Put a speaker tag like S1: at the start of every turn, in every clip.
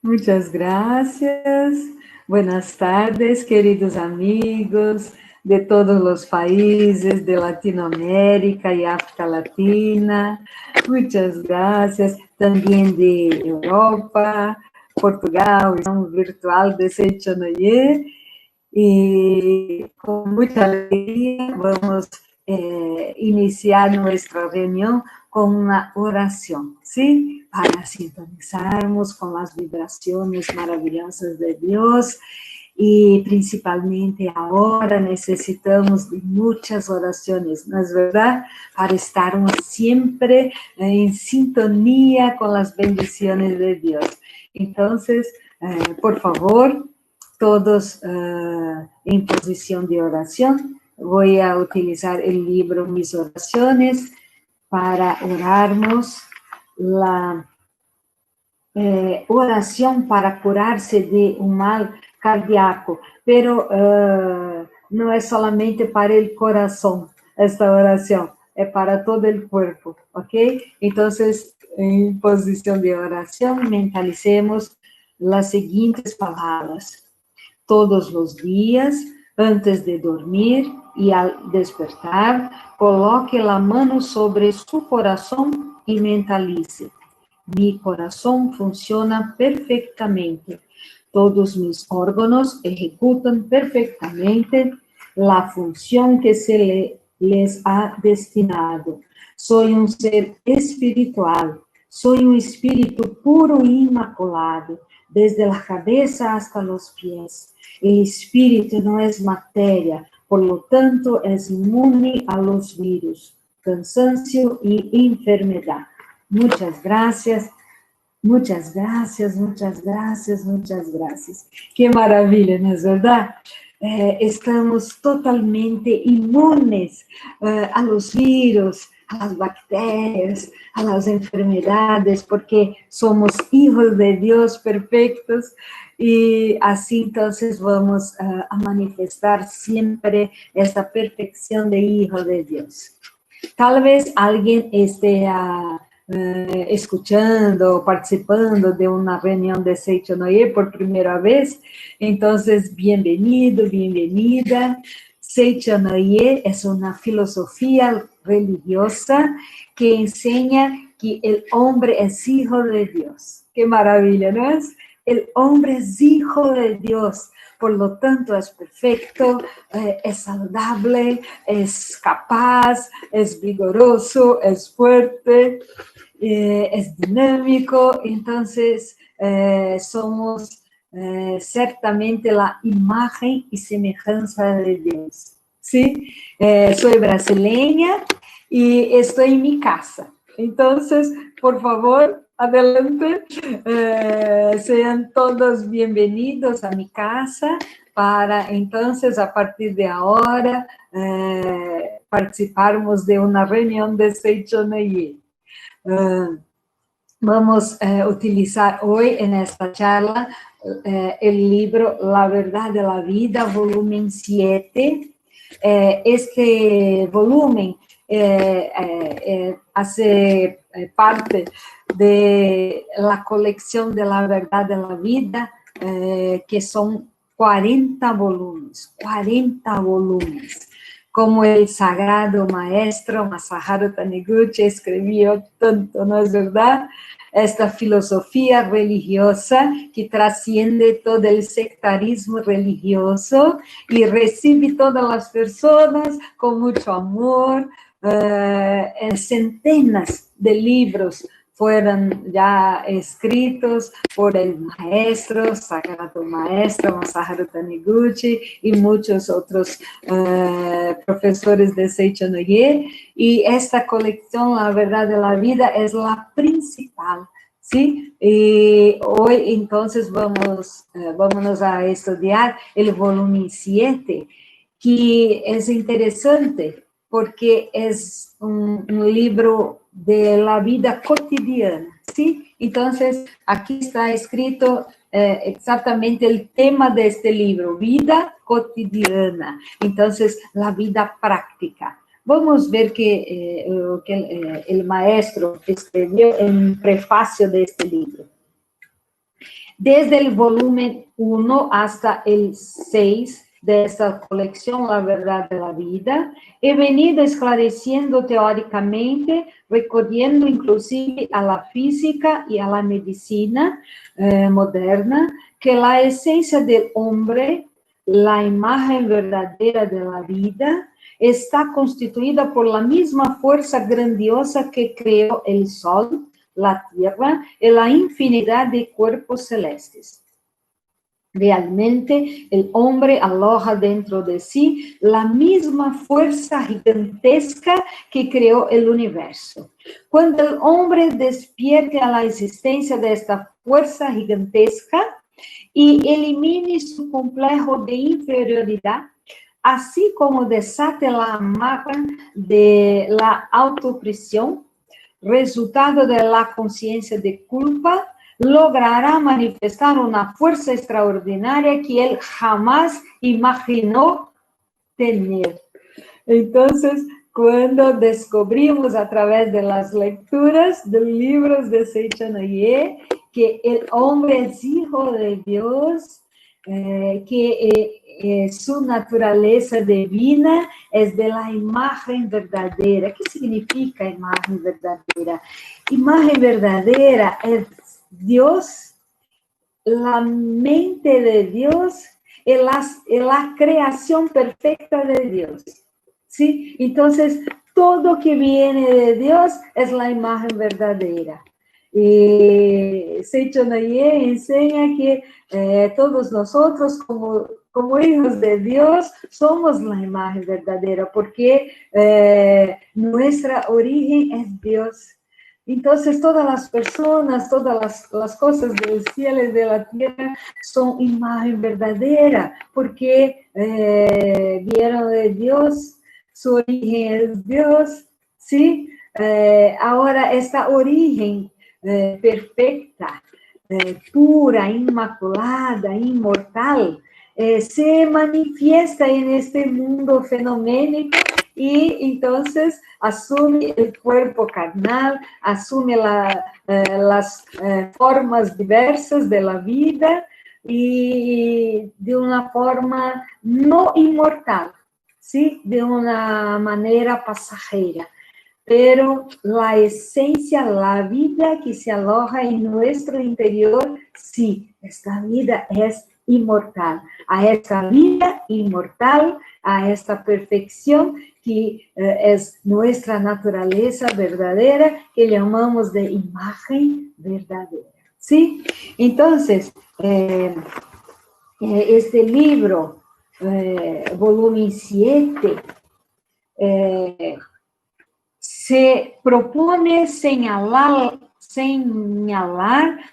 S1: Muchas gracias. Buenas tardes, queridos amigos de todos los países de Latinoamérica y África Latina. Muchas gracias. También de Europa, Portugal, virtual de Seychelles. Y con mucha alegría vamos a iniciar nuestra reunión con una oración, ¿sí? Para sintonizarnos con las vibraciones maravillosas de Dios. Y principalmente ahora necesitamos de muchas oraciones, ¿no es verdad? Para estarmos siempre en sintonía con las bendiciones de Dios. Entonces, por favor, todos en posición de oración. Voy a utilizar el libro Mis Oraciones para orarnos la oración para curarse de un mal cardíaco, pero no es solamente para el corazón esta oración, es para todo el cuerpo, ¿ok? Entonces, en posición de oración, mentalicemos las siguientes palabras. Todos los días, antes de dormir y al despertar, coloque la mano sobre su corazón y mentalice. Mi corazón funciona perfectamente. Todos mis órganos ejecutan perfectamente la función que les ha destinado. Soy un ser espiritual. Soy un espíritu puro e inmaculado, desde la cabeza hasta los pies. El espíritu no es materia, por lo tanto es inmune a los virus, cansancio y enfermedad. Muchas gracias, muchas gracias, muchas gracias, muchas gracias. Qué maravilla, ¿no es verdad? Estamos totalmente inmunes a los virus, a las bacterias, a las enfermedades, porque somos hijos de Dios perfectos y así entonces vamos a manifestar siempre esta perfección de hijo de Dios. Tal vez alguien esté escuchando, participando de una reunión de Seichonoye por primera vez, entonces bienvenido, bienvenida. Seichonoye es una filosofía religiosa que enseña que el hombre es hijo de Dios. Qué maravilla, ¿no es? El hombre es hijo de Dios. Por lo tanto, es perfecto, es saludable, es capaz, es vigoroso, es fuerte, es dinámico. Entonces, somos ciertamente la imagen y semejanza de Dios. ¿Sí? Soy brasileña y estoy en mi casa. Entonces, por favor, adelante, sean todos bienvenidos a mi casa para entonces, a partir de ahora, participarmos de una reunión de Seichonoye. Vamos a utilizar hoy en esta charla el libro La Verdad de la Vida, volumen 7. Este volumen hace parte de la colección de La Verdad de la Vida, que son 40 volúmenes, 40 volúmenes. Como el sagrado maestro Masaharu Taniguchi escribió tanto, ¿no es verdad? Esta filosofía religiosa que trasciende todo el sectarismo religioso y recibe todas las personas con mucho amor. Centenas de libros fueron ya escritos por el maestro, sagrado maestro Masaharu Taniguchi y muchos otros profesores de Seichonoye, y esta colección, La Verdad de la Vida, es la principal, ¿sí? Y hoy entonces vámonos a estudiar el volumen 7, que es interesante porque es un libro de la vida cotidiana, ¿sí? Entonces, aquí está escrito exactamente el tema de este libro, vida cotidiana. Entonces, la vida práctica. Vamos ver que el maestro escribió en el prefacio de este libro. desde el volumen 1 hasta el 6 de esta colección, La Verdad de la Vida, he venido esclareciendo teóricamente, recurriendo inclusive a la física y a la medicina moderna, que la esencia del hombre, la imagen verdadera de la vida, está constituida por la misma fuerza grandiosa que creó el Sol, la Tierra y la infinidad de cuerpos celestes. Realmente el hombre aloja dentro de sí la misma fuerza gigantesca que creó el universo. Cuando el hombre despierte a la existencia de esta fuerza gigantesca y elimine su complejo de inferioridad, así como desate la amarra de la autoprisión, resultado de la conciencia de culpa, logrará manifestar una fuerza extraordinaria que él jamás imaginó tener. Entonces, cuando descubrimos a través de las lecturas de libros de Seichan-Ye que el hombre es hijo de Dios, que su naturaleza divina es de la imagen verdadera. ¿Qué significa imagen verdadera? Imagen verdadera es Dios, la mente de Dios, y la creación perfecta de Dios. ¿Sí? Entonces, todo que viene de Dios es la imagen verdadera. Y Seichan-Ye enseña que todos nosotros, como hijos de Dios, somos la imagen verdadera, porque nuestra origen es Dios. Entonces, todas las personas, todas las cosas del cielo y de la tierra son imagen verdadera, porque vieron de Dios, su origen es Dios, ¿sí? Ahora, esta origen perfecta, pura, inmaculada, inmortal, se manifiesta en este mundo fenoménico y entonces asume el cuerpo carnal, asume las formas diversas de la vida y de una forma no inmortal, ¿sí? De una manera pasajera. Pero la esencia, la vida que se aloja en nuestro interior, sí, esta vida es inmortal. A esta vida inmortal, a esta perfección que es nuestra naturaleza verdadera, que llamamos de imagen verdadera. ¿Sí? Entonces, este libro, volumen 7, se propone señalar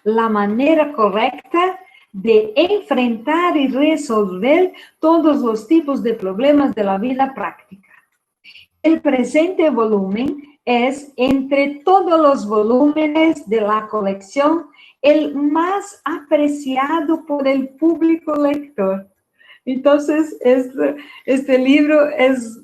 S1: la manera correcta de enfrentar y resolver todos los tipos de problemas de la vida práctica. El presente volumen es, entre todos los volúmenes de la colección, el más apreciado por el público lector. Entonces, este libro es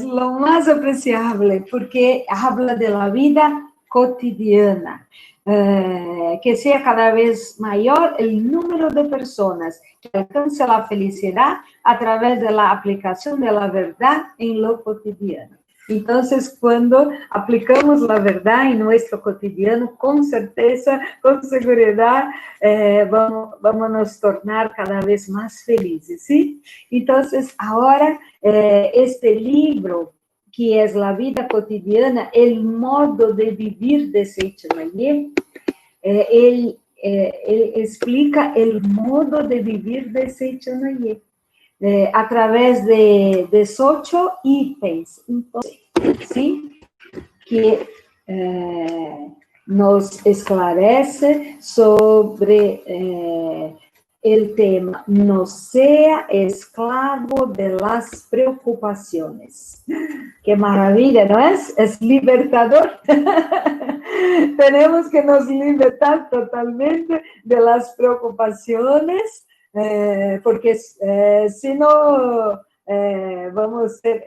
S1: lo más apreciable porque habla de la vida cotidiana, que sea cada vez mayor el número de personas que alcancen la felicidad a través de la aplicación de la verdad en lo cotidiano. Entonces, cuando aplicamos la verdad en nuestro cotidiano, con certeza, con seguridad, vamos a nos tornar cada vez más felices, ¿sí? Entonces, ahora, este libro, que es La Vida Cotidiana, el modo de vivir de Seichan-Ye, él explica el modo de vivir de Seichan-Ye. A través de 18 itens, entonces, ¿sí? Que nos esclarece sobre el tema, no sea esclavo de las preocupaciones. ¡Qué maravilla!, ¿no es? Es libertador. Tenemos que nos libertar totalmente de las preocupaciones, porque si no, vamos a ser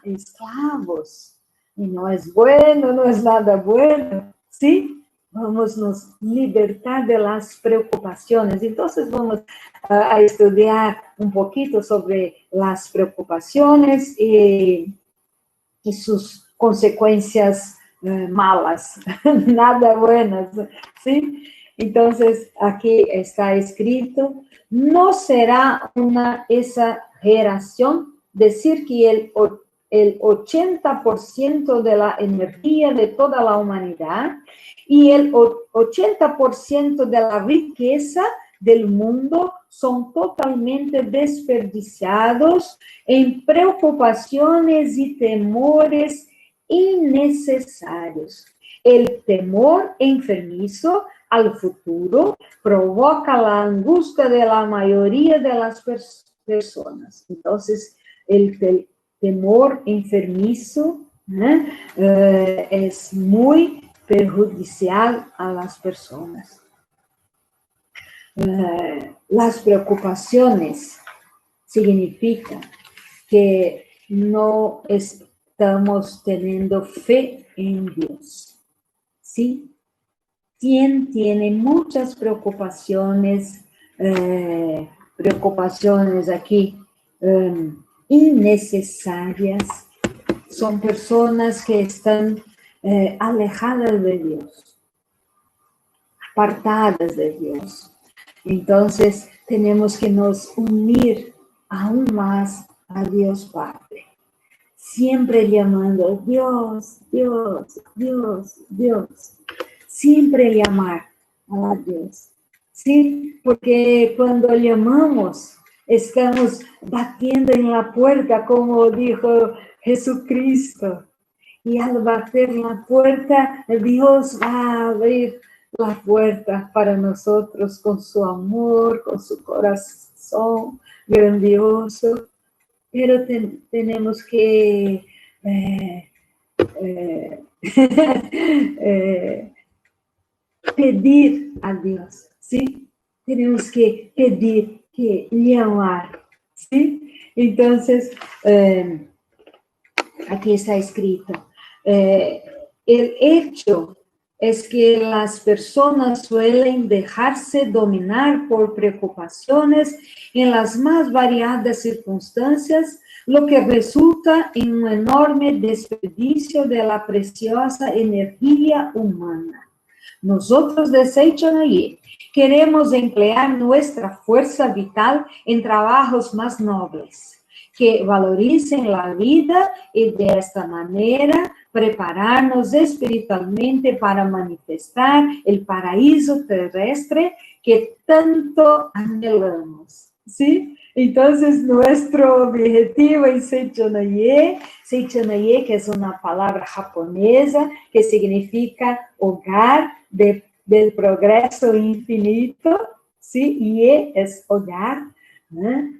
S1: esclavos. Y no es bueno, no es nada bueno, ¿sí? vamos nos libertar de las preocupaciones. Entonces vamos a estudiar un poquito sobre las preocupaciones y sus consecuencias malas, nada buenas, ¿sí? Entonces, aquí está escrito, no será una exageración decir que el 80% de la energía de toda la humanidad y el 80% de la riqueza del mundo son totalmente desperdiciados en preocupaciones y temores innecesarios. El temor enfermizo al futuro provoca la angustia de la mayoría de las personas. Entonces, el temor enfermizo es muy perjudicial a las personas. Las preocupaciones significan que no estamos teniendo fe en Dios, ¿sí? ¿Quién tiene muchas preocupaciones, aquí innecesarias? Son personas que están alejadas de Dios, apartadas de Dios. Entonces, tenemos que nos unir aún más a Dios Padre. Siempre llamando, Dios, Dios, Dios, Dios. Siempre llamar a Dios. ¿Sí? Porque cuando llamamos, estamos batiendo en la puerta, como dijo Jesucristo. Y al bater la puerta, Dios va a abrir la puerta para nosotros con su amor, con su corazón grandioso. Pero tenemos que pedir a Dios, ¿sí? Tenemos que pedir, que llamar, ¿sí? Entonces, aquí está escrito, el hecho es que las personas suelen dejarse dominar por preocupaciones en las más variadas circunstancias, lo que resulta en un enorme desperdicio de la preciosa energía humana. Nosotros de Seichanaye queremos emplear nuestra fuerza vital en trabajos más nobles, que valoricen la vida y de esta manera prepararnos espiritualmente para manifestar el paraíso terrestre que tanto anhelamos, ¿sí? Entonces, nuestro objetivo en Seichanaye, que es una palabra japonesa que significa hogar del progreso infinito, ¿sí? Ye es hogar,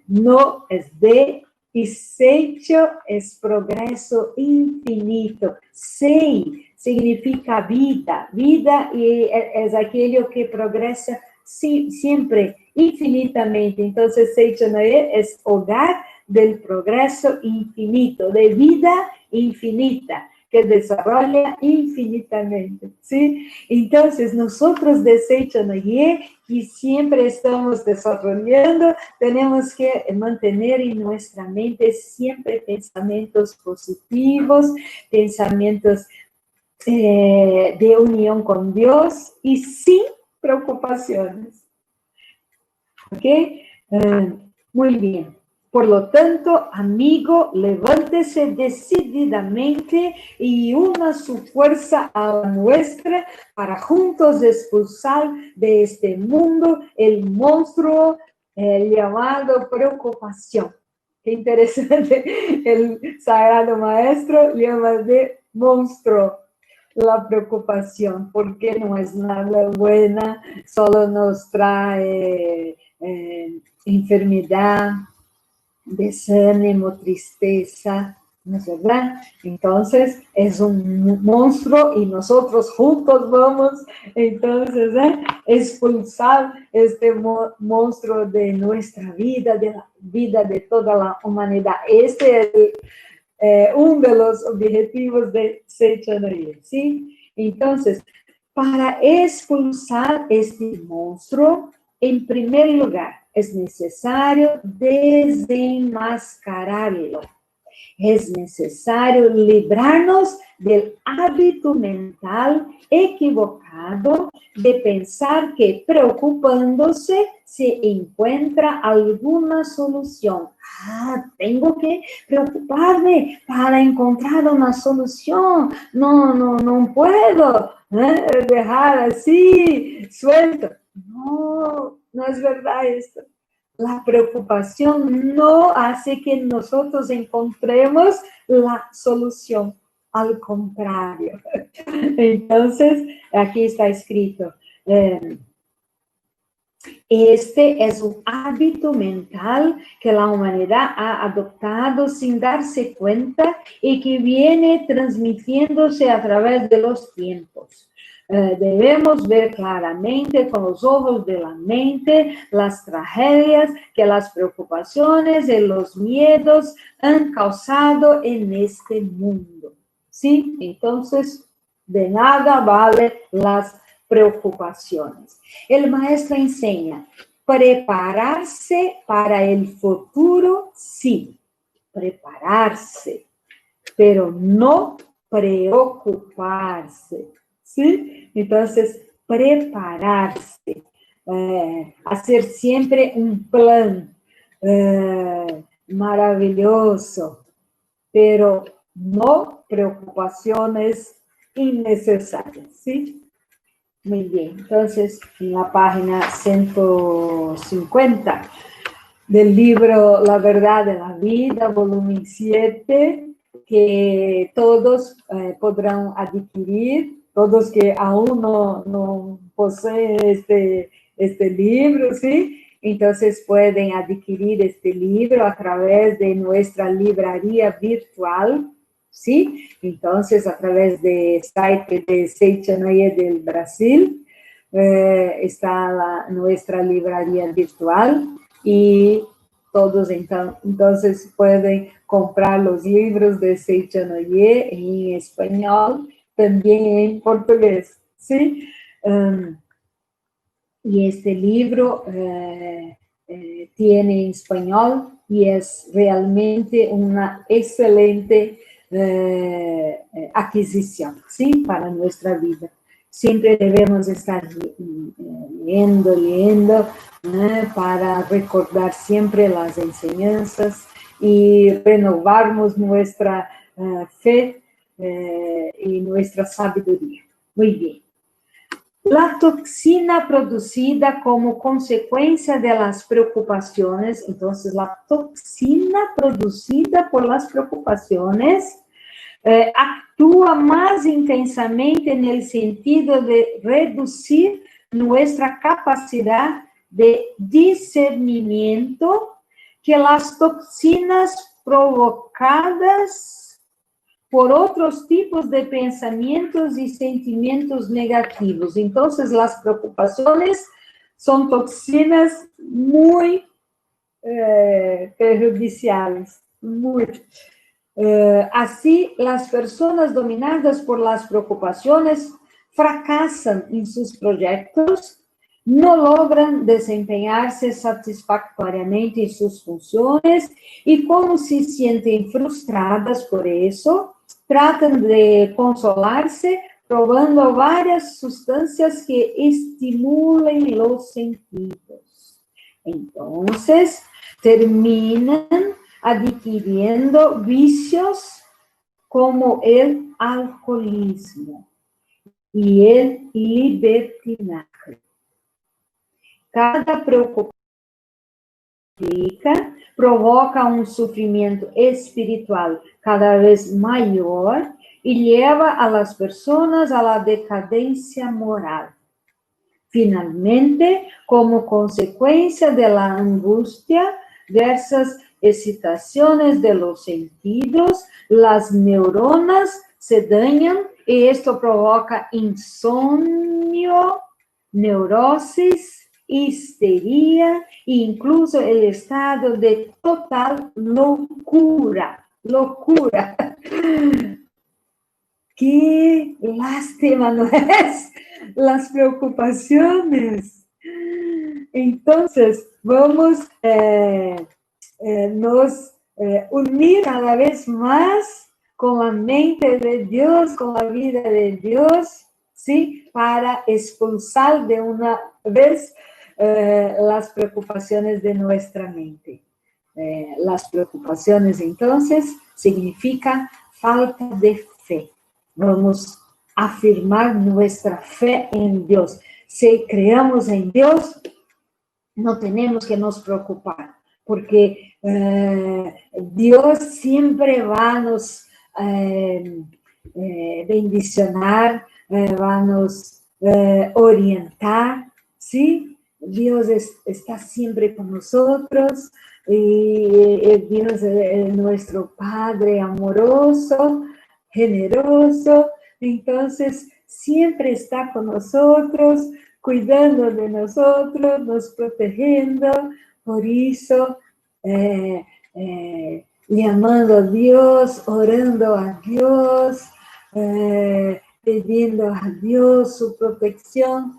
S1: no es de, y Seicho es progreso infinito. Sei significa vida, vida y es aquello que progresa siempre, infinitamente. Entonces, Seichanaye es hogar del progreso infinito, de vida infinita, que desarrolla infinitamente, ¿sí? Entonces, nosotros de Seichanaye, que siempre estamos desarrollando, tenemos que mantener en nuestra mente siempre pensamientos positivos, pensamientos de unión con Dios y sin preocupaciones. ¿Ok? Muy bien. Por lo tanto, amigo, levántese decididamente y una su fuerza a la nuestra para juntos expulsar de este mundo el monstruo llamado preocupación. Qué interesante, el Sagrado Maestro llama de monstruo la preocupación, porque no es nada buena, solo nos trae enfermedad, desánimo, tristeza, ¿no es verdad? Entonces, es un monstruo y nosotros juntos vamos, entonces, expulsar este monstruo de nuestra vida, de la vida de toda la humanidad. Este es uno de los objetivos de Seichanaye, ¿sí? Entonces, Para expulsar este monstruo, en primer lugar, es necesario desenmascararlo. Es necesario librarnos del hábito mental equivocado de pensar que preocupándose se encuentra alguna solución. Tengo que preocuparme para encontrar una solución. No puedo dejar así suelto. No es verdad esto. La preocupación no hace que nosotros encontremos la solución, al contrario. Entonces, aquí está escrito, este es un hábito mental que la humanidad ha adoptado sin darse cuenta y que viene transmitiéndose a través de los tiempos. Debemos ver claramente con los ojos de la mente las tragedias que las preocupaciones y los miedos han causado en este mundo. ¿Sí? Entonces, de nada valen las preocupaciones. El maestro enseña, prepararse para el futuro, sí, prepararse, pero no preocuparse, ¿sí? Entonces, prepararse, hacer siempre un plan maravilloso, pero no preocupaciones innecesarias, ¿sí? Muy bien, entonces, en la página 150 del libro La Verdad de la Vida, volumen 7, que todos podrán adquirir, todos que aún no poseen este libro, ¿sí? Entonces pueden adquirir este libro a través de nuestra librería virtual, ¿sí? Entonces, a través del site de Seichanoye del Brasil, está nuestra librería virtual y todos entonces pueden comprar los libros de Seichanoye en español, también en portugués, ¿sí? Y este libro tiene en español y es realmente una excelente adquisición, ¿sí? Para nuestra vida. Siempre debemos estar leyendo, para recordar siempre las enseñanzas y renovarnos nuestra fe y nuestra sabiduría. Muy bien. La toxina producida como consecuencia de las preocupaciones, entonces la toxina producida por las preocupaciones actúa más intensamente en el sentido de reducir nuestra capacidad de discernimiento que las toxinas provocadas por otros tipos de pensamientos y sentimientos negativos. Entonces, las preocupaciones son toxinas muy perjudiciales, muy. Así, las personas dominadas por las preocupaciones fracasan en sus proyectos, no logran desempeñarse satisfactoriamente en sus funciones y como se sienten frustradas por eso, tratan de consolarse probando varias sustancias que estimulen los sentidos. Entonces, terminan adquiriendo vicios como el alcoholismo y el libertinaje. Cada preocupación provoca un sufrimiento espiritual cada vez mayor y lleva a las personas a la decadencia moral. Finalmente, como consecuencia de la angustia, diversas excitaciones de los sentidos, las neuronas se dañan y esto provoca insomnio, neurosis, histeria e incluso el estado de total locura, qué lástima, ¿no es? Las preocupaciones. Entonces, vamos nos unir cada vez más con la mente de Dios, con la vida de Dios, ¿sí? Para expulsar de una vez las preocupaciones de nuestra mente. Las preocupaciones, entonces, significa falta de fe. Vamos a afirmar nuestra fe en Dios. Si creamos en Dios, no tenemos que nos preocupar, porque Dios siempre va a nos bendicionar, va a nos orientar, ¿sí? Dios está siempre con nosotros, y Dios es nuestro Padre amoroso, generoso, entonces siempre está con nosotros, cuidando de nosotros, nos protegiendo, por eso llamando a Dios, orando a Dios, pidiendo a Dios su protección,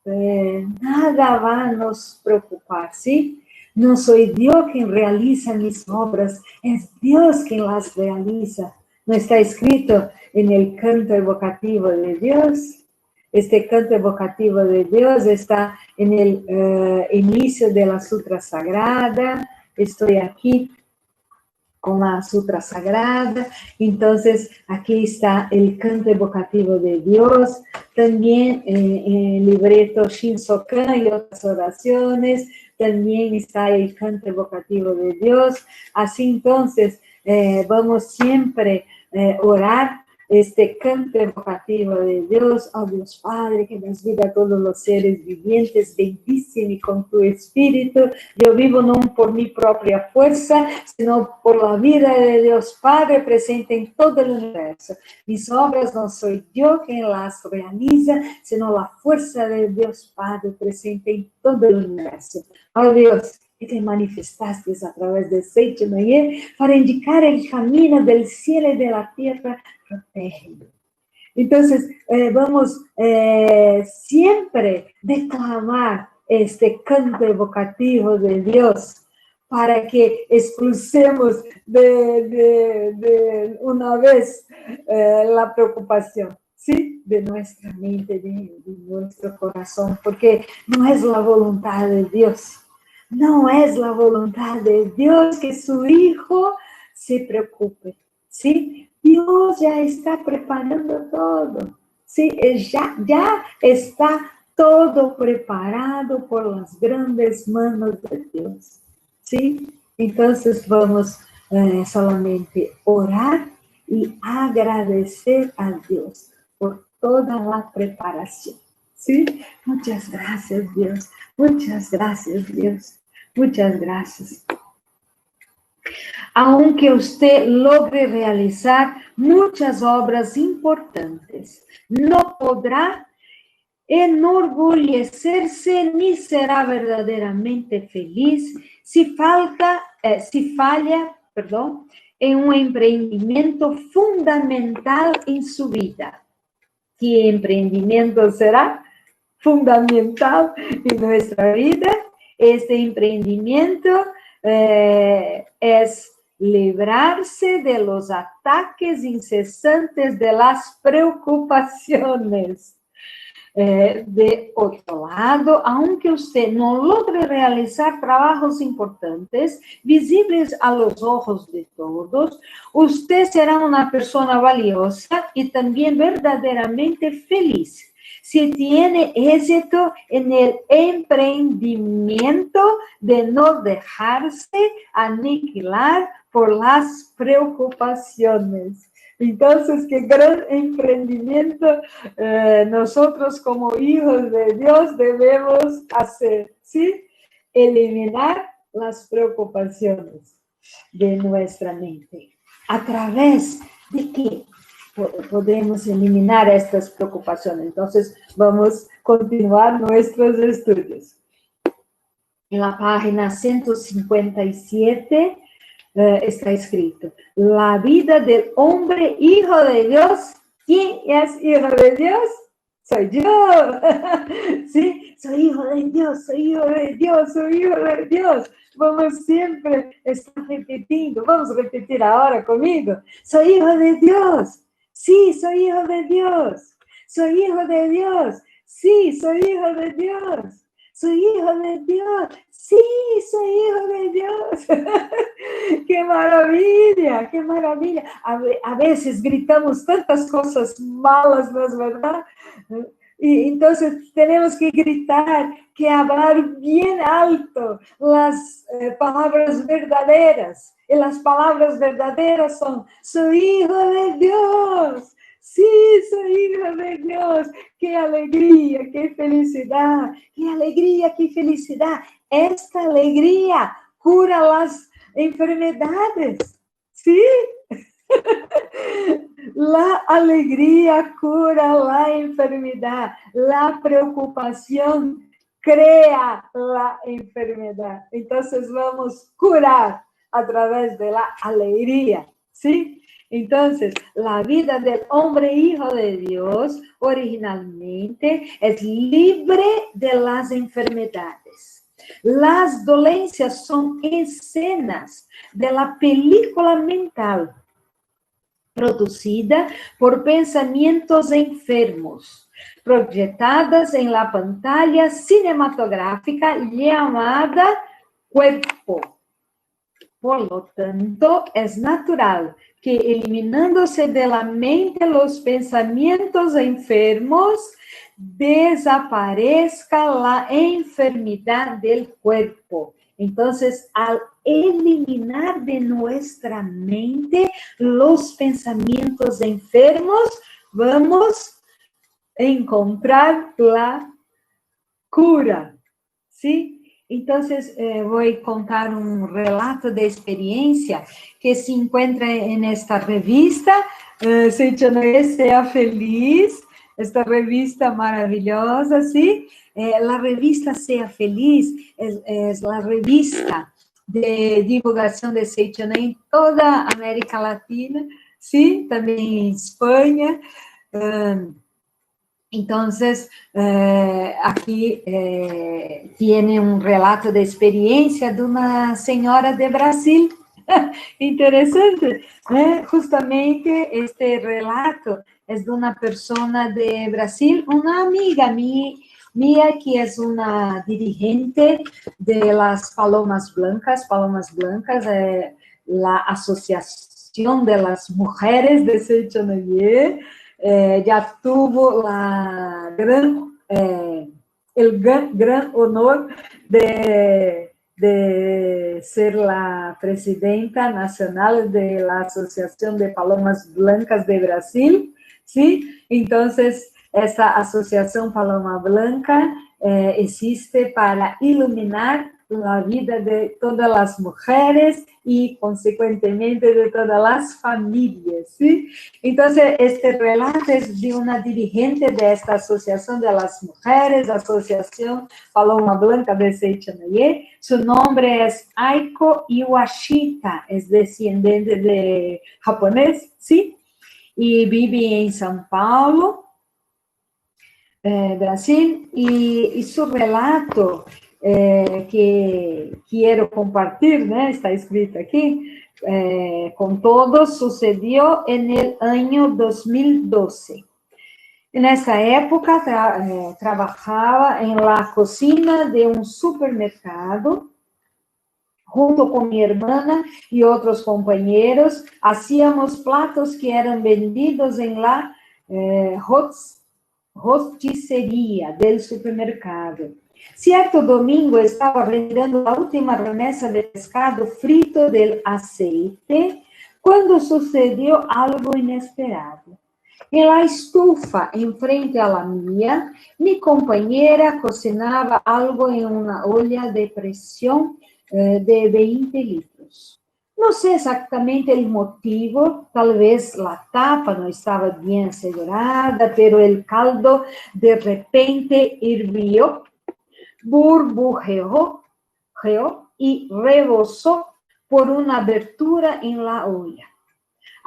S1: nada va a nos preocupar, ¿sí? No soy Dios quien realiza mis obras, es Dios quien las realiza. ¿No está escrito en el canto evocativo de Dios? Este canto evocativo de Dios está en el inicio de la Sutra Sagrada. Estoy aquí con la Sutra Sagrada. Entonces, aquí está el canto evocativo de Dios. También en el libreto Shinsokan y otras oraciones, también está el canto evocativo de Dios. Así entonces, vamos siempre a orar este canto evocativo de Dios, oh Dios Padre, que nos vida a todos los seres vivientes, bendíceme con tu espíritu. Yo vivo no por mi propia fuerza, sino por la vida de Dios Padre presente en todo el universo. Mis obras no soy yo quien las realiza, sino la fuerza de Dios Padre presente en todo el universo. Oh Dios, que te manifestaste a través de Seicho Noye para indicar el camino del cielo y de la tierra. Protégeme. Entonces, vamos siempre declamar este canto evocativo de Dios para que expulsemos de una vez la preocupación, ¿sí? De nuestra mente, de nuestro corazón, porque no es la voluntad de Dios. No es la voluntad de Dios que su Hijo se preocupe, ¿sí? Dios ya está preparando todo, ¿sí? Ya está todo preparado por las grandes manos de Dios, ¿sí? Entonces vamos solamente orar y agradecer a Dios por toda la preparación, ¿sí? Muchas gracias, Dios. Muchas gracias, Dios. Muchas gracias. Aunque usted logre realizar muchas obras importantes, no podrá enorgullecerse ni será verdaderamente feliz si falla, en un emprendimiento fundamental en su vida. ¿Qué emprendimiento será fundamental en nuestra vida? Este emprendimiento es librarse de los ataques incesantes de las preocupaciones. De otro lado, aunque usted no logre realizar trabajos importantes, visibles a los ojos de todos, usted será una persona valiosa y también verdaderamente feliz si tiene éxito en el emprendimiento de no dejarse aniquilar por las preocupaciones. Entonces, qué gran emprendimiento nosotros como hijos de Dios debemos hacer, ¿sí? Eliminar las preocupaciones de nuestra mente. ¿A través de qué podemos eliminar estas preocupaciones? Entonces, vamos a continuar nuestros estudios. En la página 157, está escrito: la vida del hombre hijo de Dios ¿Quién es hijo de Dios? Soy yo. Sí, soy hijo de Dios, soy hijo de Dios, soy hijo de Dios. Vamos siempre estar repitiendo. Vamos a repetir ahora conmigo. Soy hijo de Dios. Sí, soy hijo de Dios. Soy hijo de Dios. Sí, soy hijo de Dios. Soy hijo de Dios. Sí, soy hijo de Dios. ¡Qué maravilla! ¡Qué maravilla! A veces gritamos tantas cosas malas, ¿no es verdad? Y entonces tenemos que gritar, que hablar bien alto las palabras verdaderas. Y las palabras verdaderas son, soy hijo de Dios. Sí, soy hijo de Dios. ¡Qué alegría, qué felicidad! ¡Qué alegría, qué felicidad! Esta alegría cura las enfermedades. ¿Sí? La alegría cura la enfermedad. La preocupación crea la enfermedad. Entonces vamos a curar a través de la alegría. ¿Sí? Entonces, la vida del hombre hijo de Dios originalmente es libre de las enfermedades. Las dolencias son escenas de la película mental producida por pensamientos enfermos, projetadas en la pantalla cinematográfica llamada cuerpo. Por lo tanto, es natural que eliminándose de la mente los pensamientos enfermos, desaparezca la enfermedad del cuerpo. Entonces, al eliminar de nuestra mente los pensamientos enfermos, vamos a encontrar la cura, ¿sí? Entonces, voy a contar un relato de experiencia que se encuentra en esta revista, Seichonoye Sea Feliz, esta revista maravillosa, ¿sí? La revista Sea Feliz es la revista de divulgación de Seichonoye en toda América Latina, ¿sí? También en España. Entonces, aquí tiene un relato de experiencia de una señora de Brasil. Interesante, justamente este relato es de una persona de Brasil, una amiga mía que es una dirigente de las Palomas Blancas, la Asociación de las Mujeres de Seichonoye. Ya tuvo el gran honor de ser la presidenta nacional de la Asociación de Palomas Blancas de Brasil, ¿sí? Entonces, esta Asociación Paloma Blanca existe para iluminar la vida de todas las mujeres y, consecuentemente, de todas las familias, ¿sí? Entonces, este relato es de una dirigente de esta Asociación de las Mujeres, Asociación Paloma Blanca de Seichonoye. Su nombre es Aiko Iwashita, es descendiente de japonés, ¿sí? Y vive en São Paulo, Brasil, y su relato que quiero compartir, ¿no? Está escrito aquí, con todos, sucedió en el año 2012. En esa época trabajaba en la cocina de un supermercado, junto con mi hermana y otros compañeros, hacíamos platos que eran vendidos en la rosticería del supermercado. Cierto domingo estaba retirando la última remesa de pescado frito del aceite, cuando sucedió algo inesperado. En la estufa, enfrente a la mía, mi compañera cocinaba algo en una olla de presión de 20 litros. No sé exactamente el motivo, tal vez la tapa no estaba bien asegurada, pero el caldo de repente hirvió, burbujeó y rebosó por una abertura en la olla.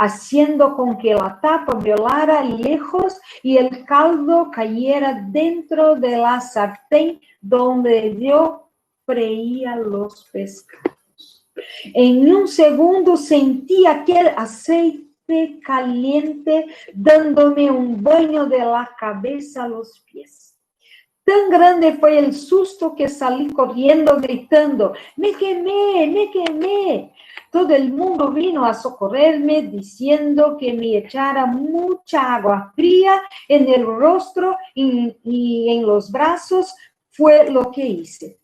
S1: haciendo con que la tapa volara lejos y el caldo cayera dentro de la sartén donde yo freía los pescados. En un segundo sentí aquel aceite caliente dándome un baño de la cabeza a los pies. Tan grande fue el susto que salí corriendo gritando, ¡me quemé, me quemé! Todo el mundo vino a socorrerme diciendo que me echara mucha agua fría en el rostro y en los brazos. Fue lo que hice.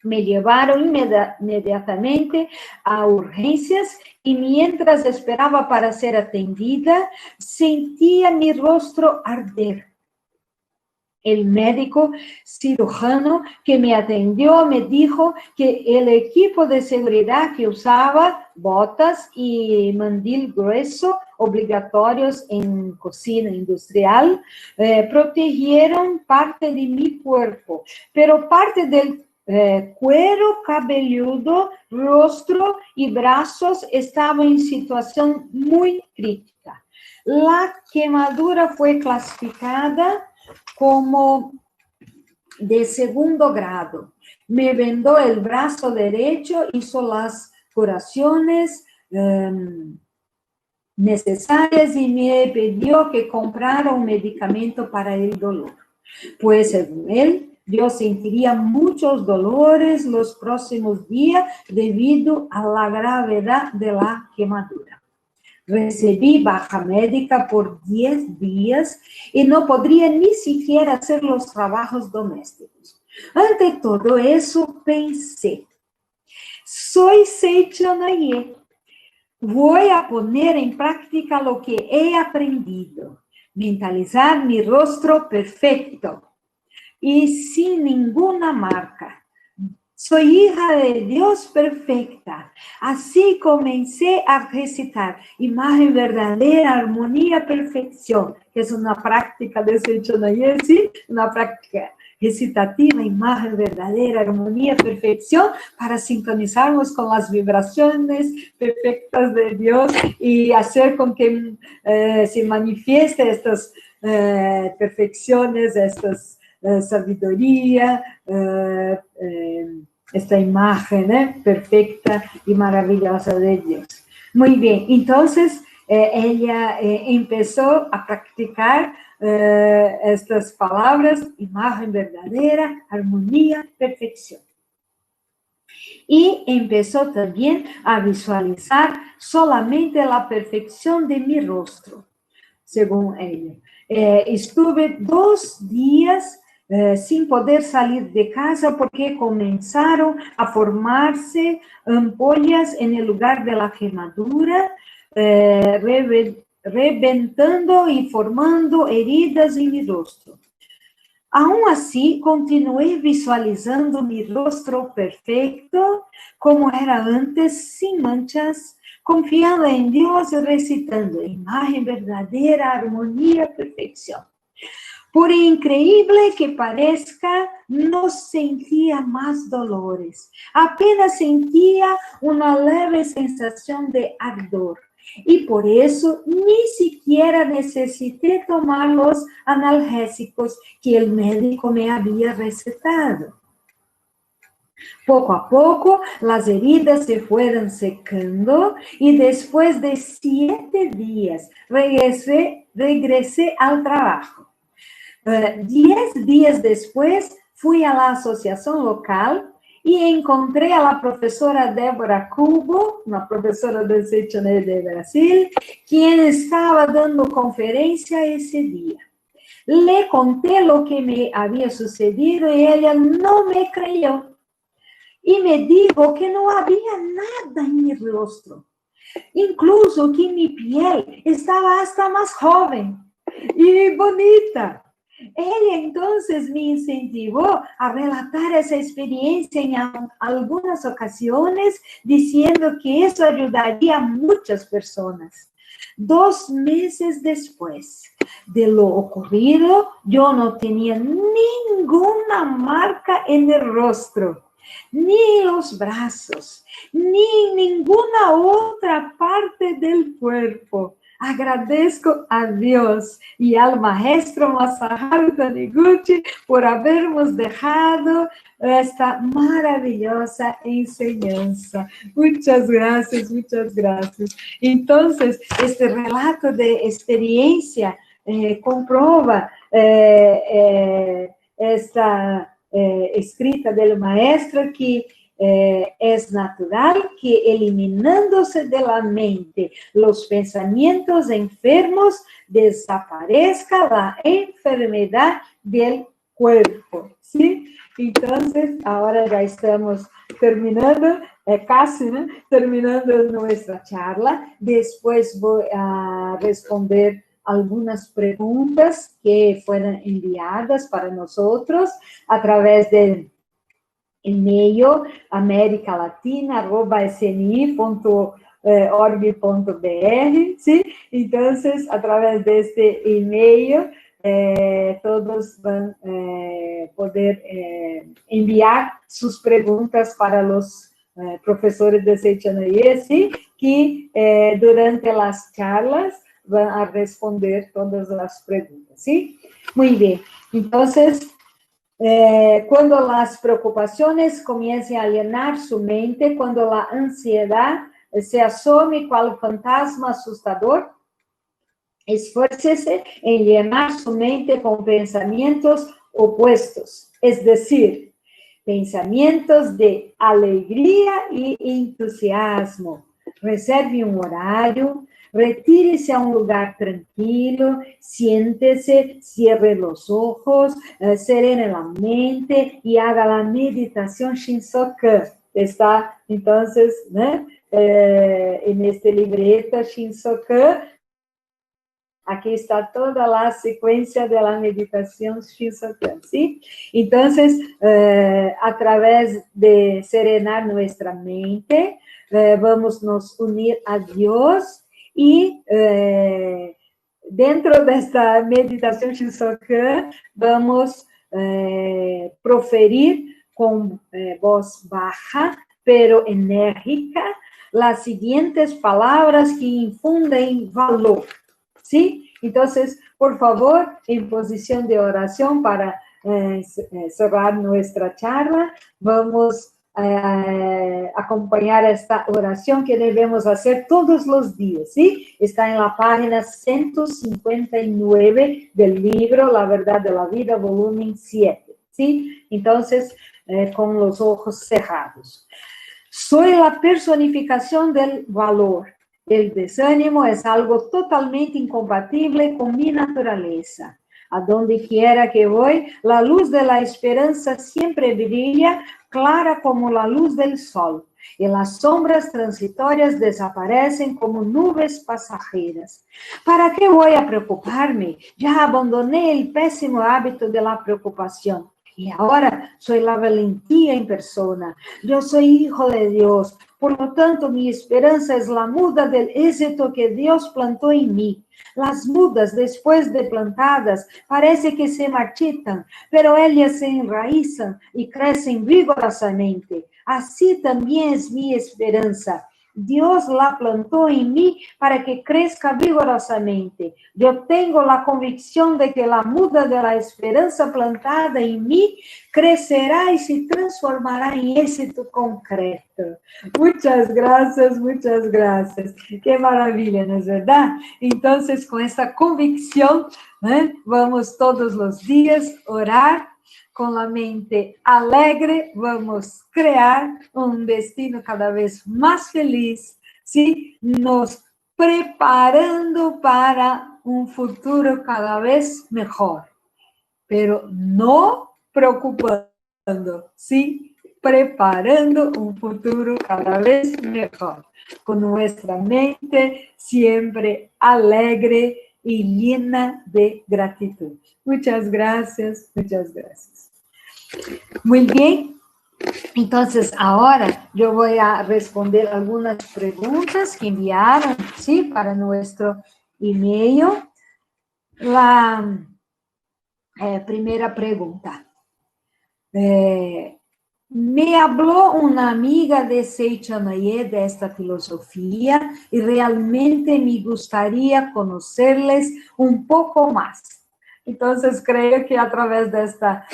S1: Me llevaron inmediatamente a urgencias y mientras esperaba para ser atendida, sentía mi rostro arder. El médico cirujano que me atendió me dijo que el equipo de seguridad que usaba, botas y mandil grueso, obligatorios en cocina industrial, protegieron parte de mi cuerpo, pero parte del cuero cabelludo, rostro y brazos estaba en situación muy crítica. La quemadura fue clasificada como de segundo grado. Me vendó el brazo derecho, hizo las curaciones necesarias y me pidió que comprara un medicamento para el dolor. Pues según él, yo sentiría muchos dolores los próximos días debido a la gravedad de la quemadura. Recibí baja médica por 10 días y no podría ni siquiera hacer los trabajos domésticos. Ante todo eso pensé, soy Seichonaye, voy a poner en práctica lo que he aprendido, mentalizar mi rostro perfecto y sin ninguna marca. Soy hija de Dios perfecta. Así comencé a recitar imagen verdadera, armonía, perfección, que es una práctica de Seichonaye, ¿sí? Una práctica recitativa, imagen verdadera, armonía, perfección, para sincronizarnos con las vibraciones perfectas de Dios y hacer con que se manifieste estas perfecciones, estas sabiduría, esta imagen perfecta y maravillosa de Dios. Muy bien, entonces ella empezó a practicar estas palabras, imagen verdadera, armonía, perfección. Y empezó también a visualizar solamente la perfección de mi rostro, según ella. Estuve 2 días sin poder salir de casa porque comenzaron a formarse ampollas en el lugar de la quemadura, reventando y formando heridas en mi rostro. Aún así, continué visualizando mi rostro perfecto, como era antes, sin manchas, confiando en Dios y recitando imagen verdadera, armonía, perfección. Por increíble que parezca, no sentía más dolores. Apenas sentía una leve sensación de ardor. Y por eso ni siquiera necesité tomar los analgésicos que el médico me había recetado. Poco a poco, las heridas se fueron secando y después de 7 días regresé al trabajo. 10 días después, fui a la asociación local y encontré a la profesora Débora Cubo, una profesora del Seichonaye de Brasil, quien estaba dando conferencia ese día. Le conté lo que me había sucedido y ella no me creyó. Y me dijo que no había nada en mi rostro. Incluso que mi piel estaba hasta más joven y bonita. Ella entonces me incentivó a relatar esa experiencia en algunas ocasiones, diciendo que eso ayudaría a muchas personas. 2 meses después de lo ocurrido, yo no tenía ninguna marca en el rostro. ni los brazos, ni ninguna otra parte del cuerpo. Agradezco a Dios y al maestro Masaharu Taniguchi por habernos dejado esta maravillosa enseñanza. Muchas gracias, muchas gracias. Entonces, este relato de experiencia comprueba esta escrita del maestro que es natural que eliminándose de la mente los pensamientos enfermos desaparezca la enfermedad del cuerpo, ¿sí? Entonces, ahora ya estamos terminando, casi, ¿no? Terminando nuestra charla. Después voy a responder algunas preguntas que fueron enviadas para nosotros a través del e-mail americalatina@sni.org.br, ¿sí? Entonces, a través de este e-mail, todos van a poder enviar sus preguntas para los profesores de Seichanayé, ¿sí? Que durante las charlas van a responder todas las preguntas, ¿sí? Muy bien. Entonces, cuando las preocupaciones comiencen a llenar su mente, cuando la ansiedad se asome cual fantasma asustador, esfuércese en llenar su mente con pensamientos opuestos, es decir, pensamientos de alegría y entusiasmo. Reserve un horario, retírese a un lugar tranquilo, siéntese, cierre los ojos, serene la mente y haga la meditación Shinsoku. Está, entonces, ¿no? En este libreto Shinsoku, aquí está toda la secuencia de la meditación Shinsoku, ¿sí? Entonces, a través de serenar nuestra mente, vamos nos unir a Dios y dentro de esta meditación Shinsoku vamos proferir con voz baja, pero enérgica, las siguientes palabras que infunden valor, ¿sí? Entonces, por favor, en posición de oración para cerrar nuestra charla, vamos a acompañar esta oración que debemos hacer todos los días, ¿sí? Está en la página 159 del libro La Verdad de la Vida, volumen 7, ¿sí? Entonces, con los ojos cerrados. Soy la personificación del valor. El desánimo es algo totalmente incompatible con mi naturaleza. A donde quiera que voy, la luz de la esperanza siempre brilla, clara como la luz del sol, y las sombras transitorias desaparecen como nubes pasajeras. ¿Para qué voy a preocuparme? Ya abandoné el pésimo hábito de la preocupación. Y ahora soy la valentía en persona. Yo soy hijo de Dios. Por lo tanto, mi esperanza es la muda del éxito que Dios plantó en mí. Las mudas, después de plantadas, parece que se marchitan, pero ellas se enraizan y crecen vigorosamente. Así también es mi esperanza. Dios la plantó en mí para que crezca vigorosamente. Yo tengo la convicción de que la muda de la esperanza plantada en mí crecerá y se transformará en éxito concreto. Muchas gracias, muchas gracias. Qué maravilla, ¿no es verdad? Entonces, con esta convicción, vamos todos los días orar. Con la mente alegre, vamos a crear un destino cada vez más feliz, ¿sí? Nos preparando para un futuro cada vez mejor, pero no preocupando, ¿sí? Preparando un futuro cada vez mejor, con nuestra mente siempre alegre y llena de gratitud. Muchas gracias, muchas gracias. Muy bien, entonces ahora yo voy a responder algunas preguntas que enviaron, ¿sí? Para nuestro email. La primera pregunta. Me habló una amiga de Seichanaye de esta filosofía y realmente me gustaría conocerles un poco más. Entonces, creo que a través de esta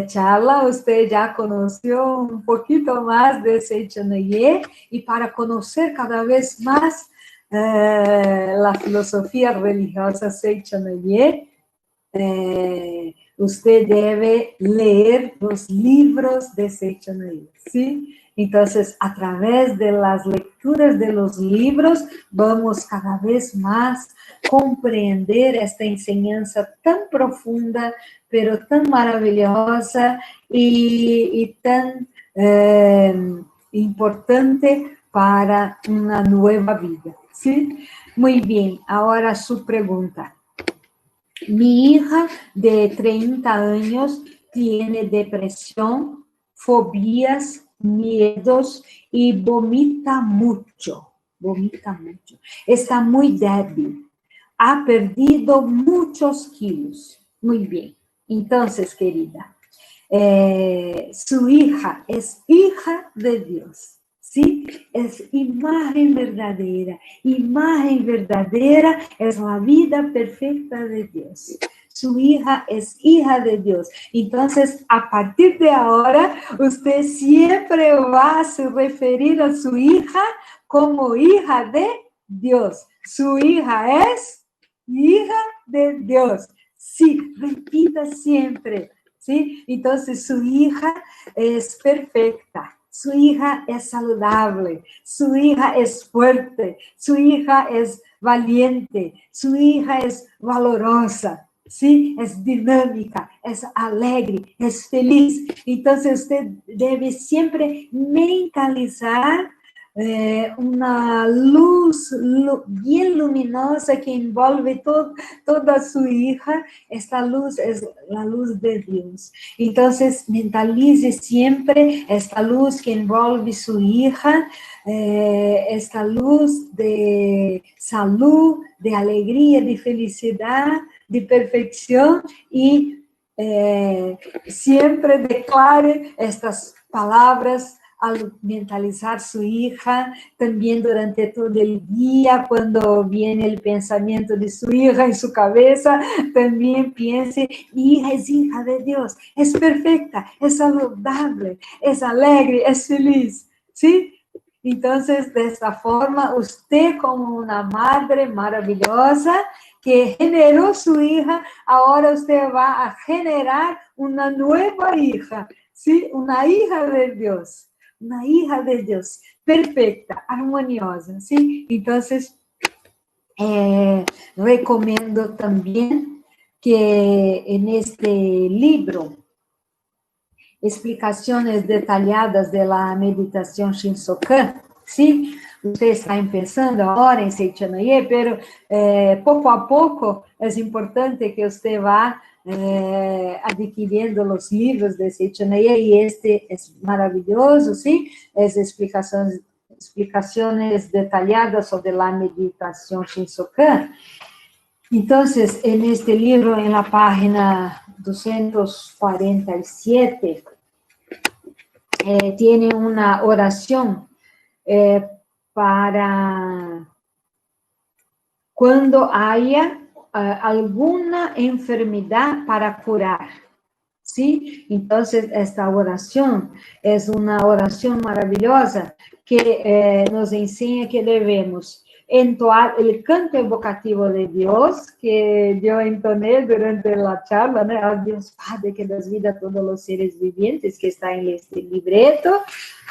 S1: charla usted ya conoció un poquito más de Seichanaye y para conocer cada vez más la filosofía religiosa Seichanaye, usted debe leer los libros de Seichanaye, ¿sí? Entonces, a través de las lecturas de los libros, vamos cada vez más comprender esta enseñanza tan profunda, pero tan maravillosa y tan importante para una nueva vida, ¿sí? Muy bien, ahora su pregunta. Mi hija de 30 años tiene depresión, fobias, miedos y vomita mucho. Vomita mucho. Está muy débil. Ha perdido muchos kilos. Muy bien. Entonces, querida, su hija es hija de Dios. ¿Sí? Es imagen verdadera es la vida perfecta de Dios. Su hija es hija de Dios. Entonces, a partir de ahora, usted siempre va a se referir a su hija como hija de Dios. Su hija es hija de Dios. Sí, repita siempre. ¿Sí? Entonces, su hija es perfecta. Su hija es saludable, su hija es fuerte, su hija es valiente, su hija es valorosa, ¿sí? Es dinámica, es alegre, es feliz. Entonces, usted debe siempre mentalizar una luz bien luminosa que envolve toda su hija. Esta luz es la luz de Dios. Entonces, mentalice siempre esta luz que envolve su hija, esta luz de salud, de alegría, de felicidad, de perfección y siempre declare estas palabras al mentalizar su hija, también durante todo el día, cuando viene el pensamiento de su hija en su cabeza, también piense, mi hija es hija de Dios, es perfecta, es saludable, es alegre, es feliz, ¿sí? Entonces, de esta forma, usted como una madre maravillosa que generó su hija, ahora usted va a generar una nueva hija, ¿sí? Una hija de Dios. Una hija de Dios, perfecta, armoniosa, ¿sí? Entonces, recomiendo también que en este libro, Explicaciones Detalladas de la Meditación Shinsokan, ¿sí? Usted está empezando ahora en Seichanaye, pero poco a poco es importante que usted va adquiriendo los libros de Seichanaye y este es maravilloso, ¿sí? Es explicaciones detalladas sobre la meditación Shinsokan. Entonces, en este libro, en la página 247, tiene una oración para cuando haya alguna enfermedad para curar, ¿sí? Entonces, esta oración es una oración maravillosa que nos enseña que debemos entoar el canto evocativo de Dios, que yo entoné durante la charla, ¿no? Al Dios Padre que das vida a todos los seres vivientes, que está en este libreto,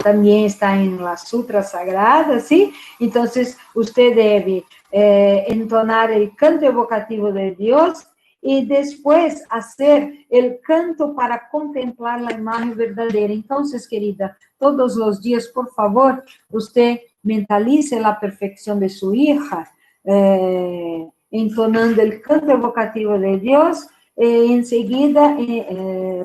S1: también está en la sutra sagrada, ¿sí? Entonces, usted debe entonar el canto evocativo de Dios y después hacer el canto para contemplar la imagen verdadera. Entonces, querida, todos los días, por favor, usted mentalice la perfección de su hija, entonando el canto evocativo de Dios, enseguida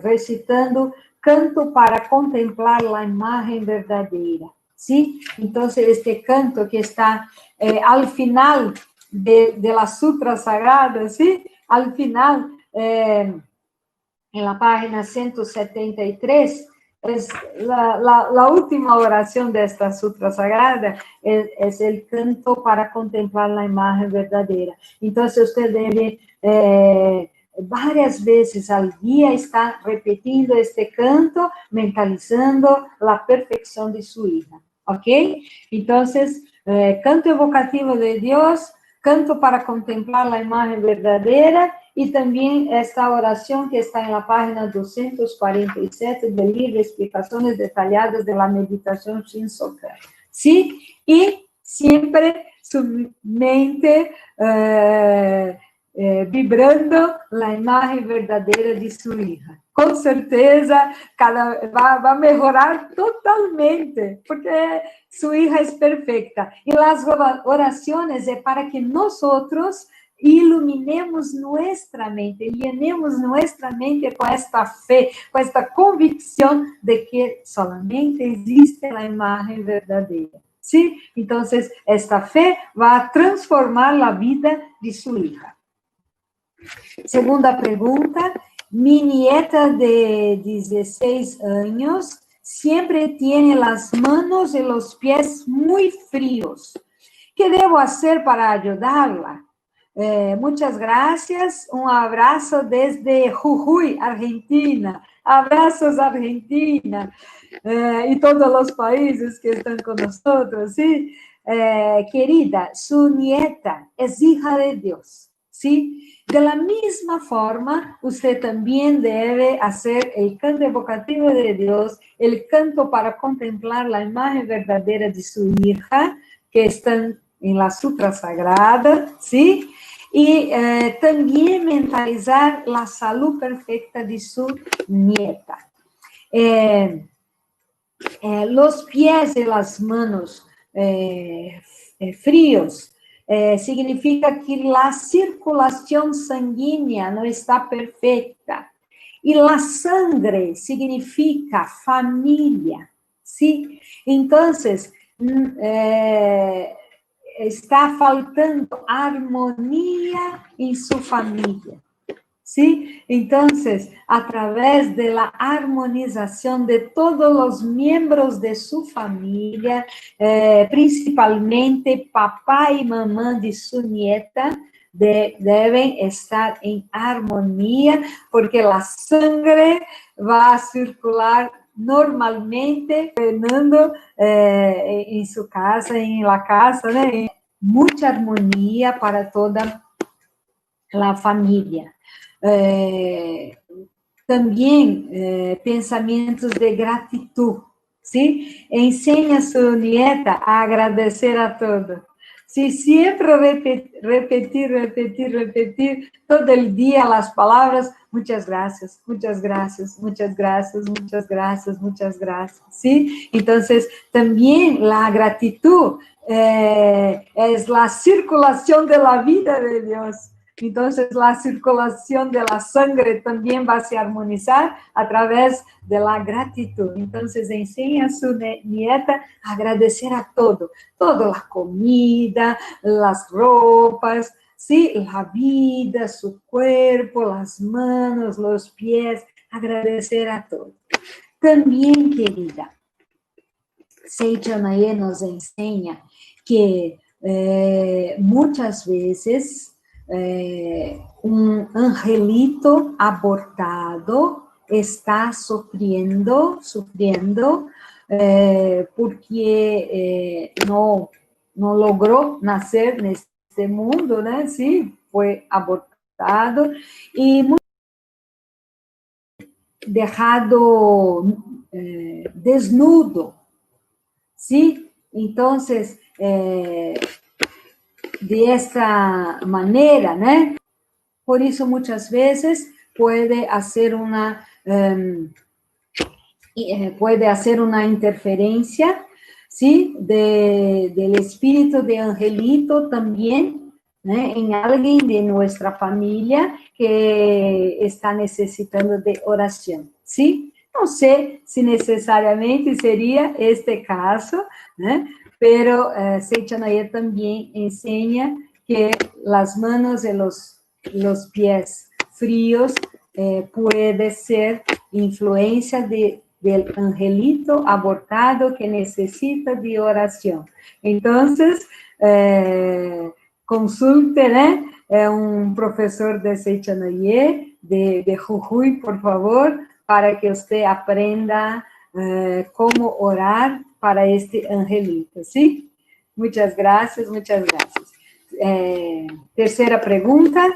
S1: recitando canto para contemplar la imagen verdadera, ¿sí? Entonces, este canto que está al final de la sutra sagrada, ¿sí? Al final, en la página 173, es la última oración de esta sutra sagrada, es el canto para contemplar la imagen verdadera. Entonces, usted debe varias veces al día estar repetindo este canto, mentalizando la perfección de su hija, ¿ok? Entonces, canto evocativo de Dios, canto para contemplar la imagen verdadera, y también esta oración que está en la página 247 del libro Explicaciones Detalladas de la Meditación Shinsoka, ¿sí? Y siempre su mente vibrando la imagen verdadera de su hija. Com certeza, vai melhorar totalmente, porque sua hija é perfeita. E as orações é para que nós iluminemos nuestra mente, llenemos nuestra mente com esta fé, com esta convicção de que solamente existe a imagem verdadeira. ¿Sí? Então, esta fé vai transformar a vida de sua hija. Segunda pergunta. Mi nieta de 16 años siempre tiene las manos y los pies muy fríos. ¿Qué debo hacer para ayudarla? Muchas gracias. Un abrazo desde Jujuy, Argentina. Abrazos, Argentina. Y todos los países que están con nosotros, ¿sí? Querida, su nieta es hija de Dios, ¿sí? De la misma forma, usted también debe hacer el canto evocativo de Dios, el canto para contemplar la imagen verdadera de su hija, que están en la Sutra Sagrada, ¿sí? Y también mentalizar la salud perfecta de su nieta. Los pies y las manos fríos, significa que la circulación sanguínea no está perfecta. Y la sangre significa familia, ¿sí? Entonces, está faltando armonía en su familia. ¿Sí? Entonces, a través de la armonización de todos los miembros de su familia, principalmente papá y mamá de su nieta, deben estar en armonía, porque la sangre va a circular normalmente, Fernando, en su casa, en la casa, ¿no? Mucha armonía para toda la familia. También pensamientos de gratitud, ¿sí? Enseña a su nieta a agradecer a todo. Si siempre repetir todo el día las palabras, muchas gracias, muchas gracias, muchas gracias, muchas gracias, muchas gracias, ¿sí? Entonces, también la gratitud es la circulación de la vida de Dios. Entonces, la circulación de la sangre también va a se armonizar a través de la gratitud. Entonces, enseña a su nieta a agradecer a todo, toda la comida, las ropas, ¿sí? La vida, su cuerpo, las manos, los pies, agradecer a todo. También, querida, Seichanaye nos enseña que muchas veces un angelito abortado está sufriendo porque no logró nacer en este mundo, ¿no? Sí, fue abortado y dejado desnudo, ¿sí? Entonces, de esta manera, ¿no? Por eso muchas veces puede hacer una interferencia, ¿sí? Del espíritu de angelito también, ¿no? En alguien de nuestra familia que está necesitando de oración, ¿sí? No sé si necesariamente sería este caso, ¿no? Pero Seichanaye también enseña que las manos y los pies fríos puede ser influencia de del angelito abortado que necesita de oración. Entonces, consulte, ¿no? Un profesor de Seychanoye, de Jujuy, por favor, para que usted aprenda cómo orar para este angelito, ¿sí? Muchas gracias, muchas gracias. Tercera pregunta.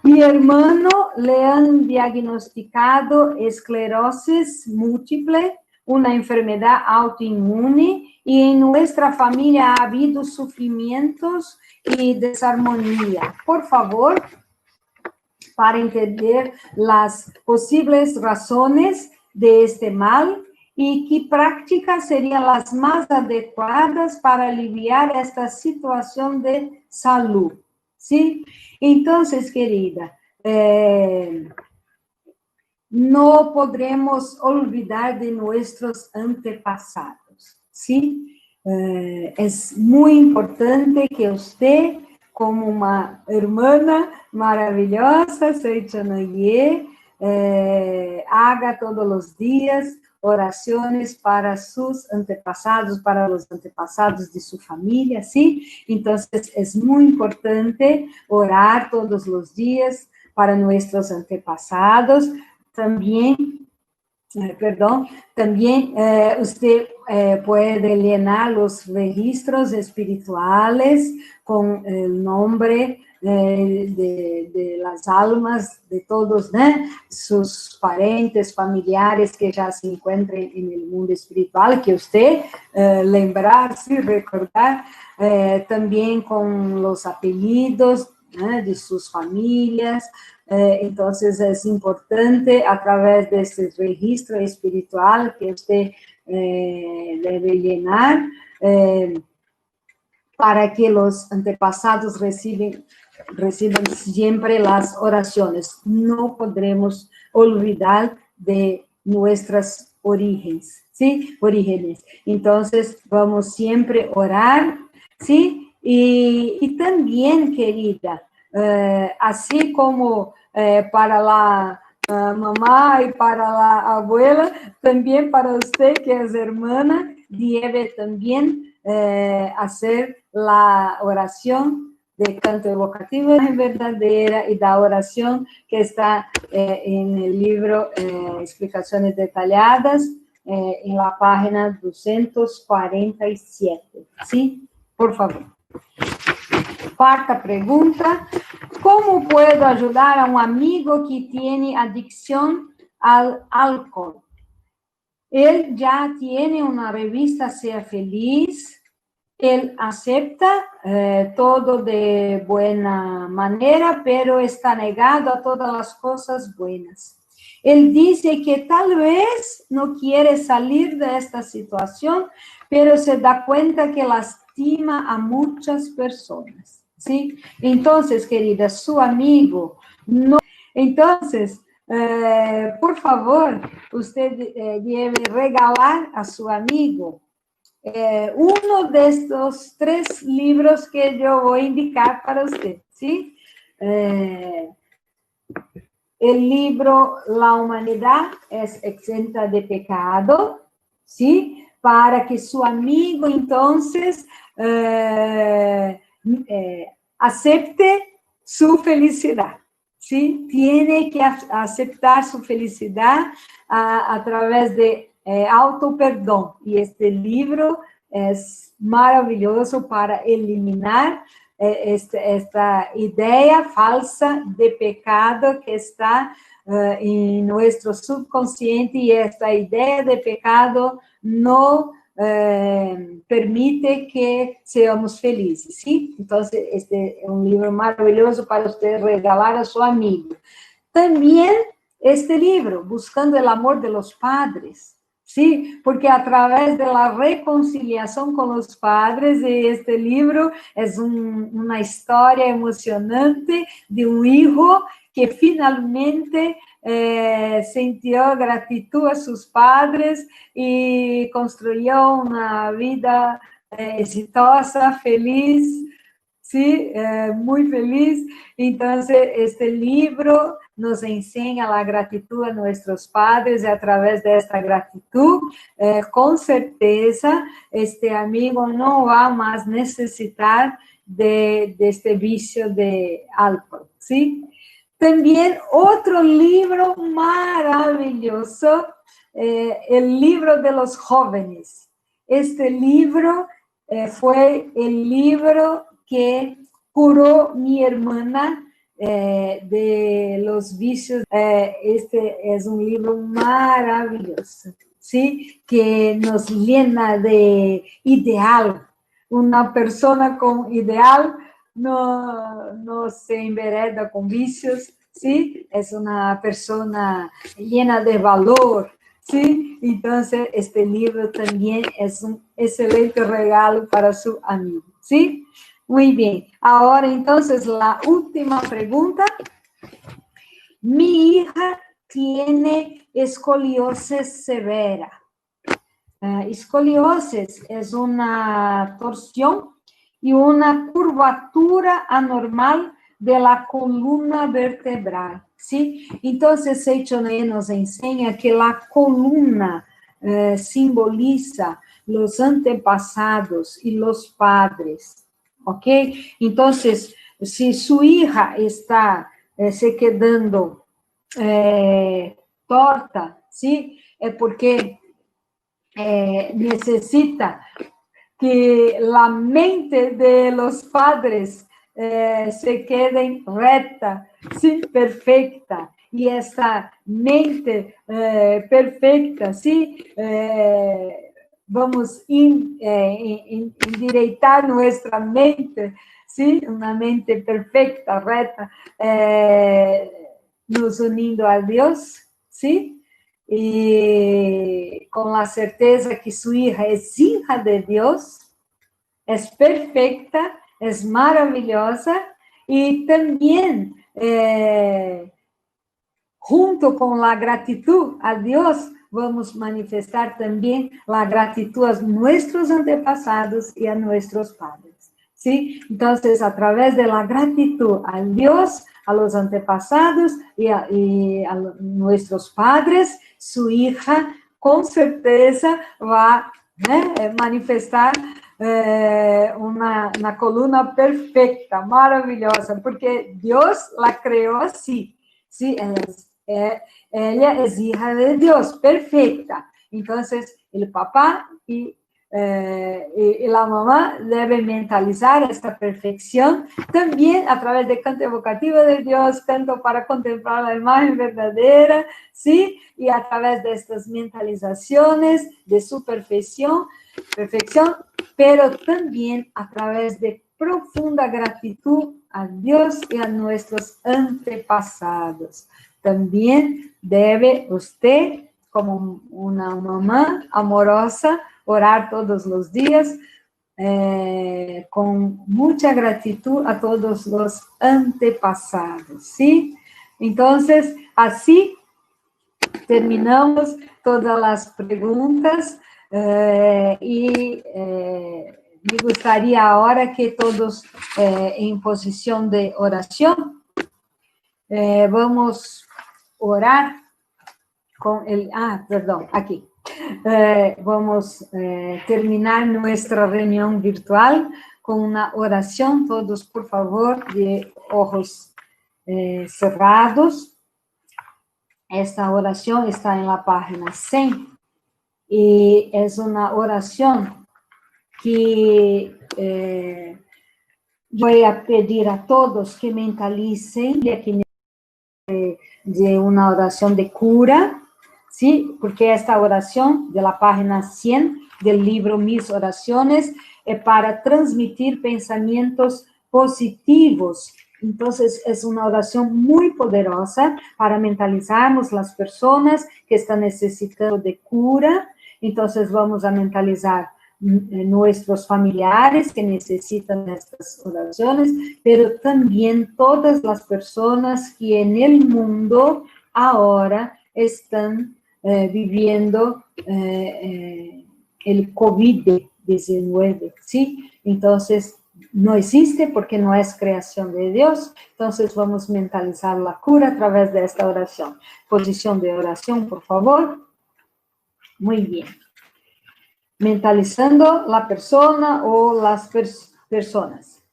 S1: Mi hermano le han diagnosticado esclerosis múltiple, una enfermedad autoinmune, y en nuestra familia ha habido sufrimientos y desarmonía. Por favor, para entender las posibles razones de este mal y qué prácticas serían las más adecuadas para aliviar esta situación de salud, ¿sí? Entonces, querida, no podremos olvidar de nuestros antepasados, ¿sí? Es muy importante que usted, como una hermana maravillosa, Seychanoye, haga todos los días oraciones para sus antepasados, para los antepasados de su familia, ¿sí? Entonces, es muy importante orar todos los días para nuestros antepasados. También, usted puede llenar los registros espirituales con el nombre de las almas de todos, ¿no? Sus parientes, familiares que ya se encuentren en el mundo espiritual, que usted lembrarse, recordar, también con los apellidos, ¿no? De sus familias. Entonces, es importante a través de este registro espiritual que usted debe llenar para que los antepasados reciban siempre las oraciones. No podremos olvidar de nuestras orígenes, ¿sí? Orígenes. Entonces, vamos siempre a orar, ¿sí? Y también, querida, así como para la mamá y para la abuela, también para usted que es hermana, debe también hacer la oración de canto evocativo verdadera y la oración que está en el libro Explicaciones Detalladas, en la página 247, ¿sí? Por favor. Cuarta pregunta. ¿Cómo puedo ayudar a un amigo que tiene adicción al alcohol? Él ya tiene una revista Sea Feliz, él acepta todo de buena manera, pero está negado a todas las cosas buenas. Él dice que tal vez no quiere salir de esta situación, pero se da cuenta que lastima a muchas personas, ¿sí? Entonces, querida, su amigo no... Entonces, por favor, usted debe regalar a su amigo uno de estos 3 libros que yo voy a indicar para usted, ¿sí? El libro La humanidad es exenta de pecado, ¿sí? Para que su amigo, entonces, acepte su felicidad, ¿sí? Tiene que aceptar su felicidad a través de autoperdón. Y este libro es maravilloso para eliminar esta idea falsa de pecado que está en nuestro subconsciente, y esta idea de pecado no permite que seamos felices, ¿sí? Entonces, este es un libro maravilloso para usted regalar a su amigo. También este libro, Buscando el amor de los padres, ¿sí? Porque a través de la reconciliación con los padres, este libro es una historia emocionante de un hijo que finalmente sintió gratitud a sus padres y construyó una vida exitosa, feliz, ¿sí? Muy feliz. Entonces, este libro nos enseña la gratitud a nuestros padres, y a través de esta gratitud, con certeza, este amigo no va más necesitar de este vicio de alcohol, ¿sí? También otro libro maravilloso, el libro de los jóvenes. Este libro fue el libro que curó mi hermana de los vicios. Este es un libro maravilloso, ¿sí? Que nos llena de ideal. Una persona con ideal no se envereda con vicios, ¿sí? Es una persona llena de valor, ¿sí? Entonces, este libro también es un excelente regalo para su amigo, ¿sí? Muy bien. Ahora, entonces, la última pregunta. Mi hija tiene escoliosis severa. Escoliosis es una torsión y una curvatura anormal de la columna vertebral, ¿sí? Entonces, Seichoné nos enseña que la columna simboliza los antepasados y los padres, ¿ok? Entonces, si su hija está se quedando torta, ¿sí? Es porque necesita que la mente de los padres se quede recta, ¿sí? Perfecta. Y esta mente perfecta, ¿sí? Vamos a endireitar nuestra mente, ¿sí? Una mente perfecta, recta, nos unindo a Dios, ¿sí? Y con la certeza que su hija es hija de Dios, es perfecta, es maravillosa, y también, junto con la gratitud a Dios, vamos a manifestar también la gratitud a nuestros antepasados y a nuestros padres, ¿sí? Entonces, a través de la gratitud a Dios, a los antepasados y a nuestros padres, su hija con certeza va a manifestar una columna perfecta, maravillosa, porque Dios la creó así, ¿sí? Ella es hija de Dios, perfecta. Entonces, el papá y la mamá deben mentalizar esta perfección también a través de canto evocativo de Dios, canto para contemplar la imagen verdadera, ¿sí? Y a través de estas mentalizaciones de su perfección, pero también a través de profunda gratitud a Dios y a nuestros antepasados. También debe usted, como una mamá amorosa, orar todos los días con mucha gratitud a todos los antepasados, ¿sí? Entonces, así terminamos todas las preguntas y me gustaría ahora que todos en posición de oración vamos a orar con el... perdón, aquí. Vamos a terminar nuestra reunión virtual con una oración. Todos, por favor, de ojos cerrados. Esta oración está en la página 100 y es una oración que voy a pedir a todos que mentalicen de una oración de cura, ¿sí? Porque esta oración de la página 100 del libro Mis Oraciones es para transmitir pensamientos positivos. Entonces, es una oración muy poderosa para mentalizarnos las personas que están necesitando de cura. Entonces, vamos a mentalizar nuestros familiares que necesitan estas oraciones, pero también todas las personas que en el mundo ahora están viviendo el COVID-19, ¿sí? Entonces, no existe porque no es creación de Dios. Entonces vamos a mentalizar la cura a través de esta oración. Posición de oración, por favor. Muy bien. Mentalizando la persona o las personas.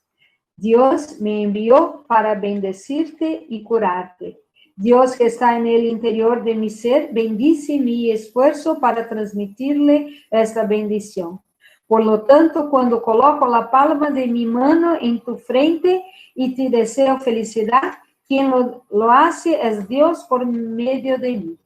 S1: Dios me envió para bendecirte y curarte. Dios que está en el interior de mi ser, bendice mi esfuerzo para transmitirle esta bendición. Por lo tanto, cuando coloco la palma de mi mano en tu frente y te deseo felicidad, quien lo hace es Dios por medio de mí.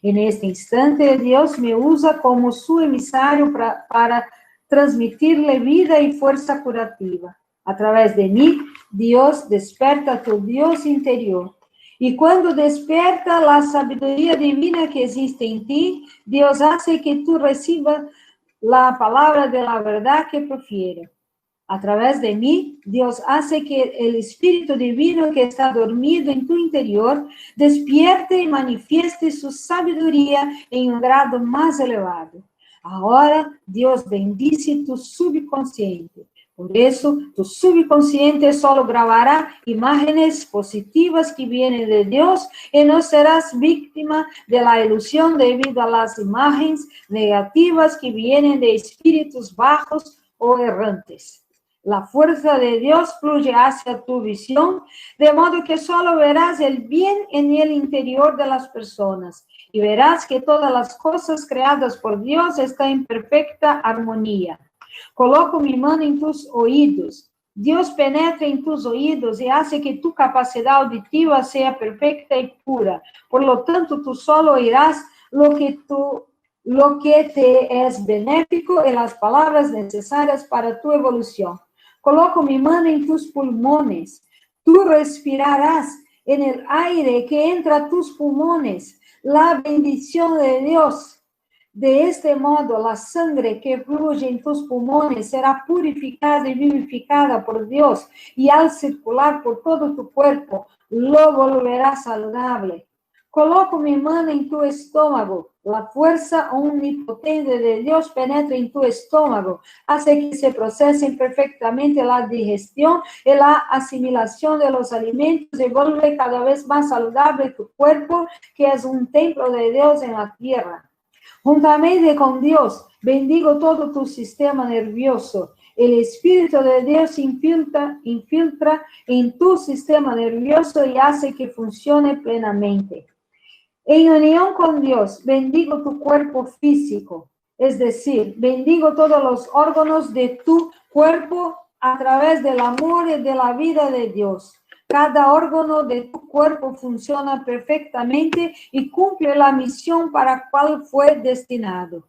S1: En este instante, Dios me usa como su emisario para transmitirle vida y fuerza curativa. A través de mí, Dios desperta tu Dios interior. Y cuando despierta la sabiduría divina que existe en ti, Dios hace que tú recibas la palabra de la verdad que prefiere. A través de mí, Dios hace que el Espíritu Divino que está dormido en tu interior despierte y manifieste su sabiduría en un grado más elevado. Ahora, Dios bendice tu subconsciente. Por eso, tu subconsciente solo grabará imágenes positivas que vienen de Dios y no serás víctima de la ilusión debido a las imágenes negativas que vienen de espíritus bajos o errantes. La fuerza de Dios fluye hacia tu visión, de modo que solo verás el bien en el interior de las personas y verás que todas las cosas creadas por Dios están en perfecta armonía. Coloco mi mano en tus oídos. Dios penetra en tus oídos y hace que tu capacidad auditiva sea perfecta y pura. Por lo tanto, tú solo oirás lo que te es benéfico y las palabras necesarias para tu evolución. Coloco mi mano en tus pulmones. Tú respirarás en el aire que entra a tus pulmones la bendición de Dios. De este modo, la sangre que fluye en tus pulmones será purificada y vivificada por Dios, y al circular por todo tu cuerpo, lo volverá saludable. Coloco mi mano en tu estómago. La fuerza omnipotente de Dios penetra en tu estómago, hace que se procesen perfectamente la digestión y la asimilación de los alimentos y vuelve cada vez más saludable tu cuerpo, que es un templo de Dios en la tierra. Juntamente con Dios, bendigo todo tu sistema nervioso. El Espíritu de Dios infiltra en tu sistema nervioso y hace que funcione plenamente. En unión con Dios, bendigo tu cuerpo físico, es decir, bendigo todos los órganos de tu cuerpo a través del amor y de la vida de Dios. Cada órgano de tu cuerpo funciona perfectamente y cumple la misión para la cual fue destinado.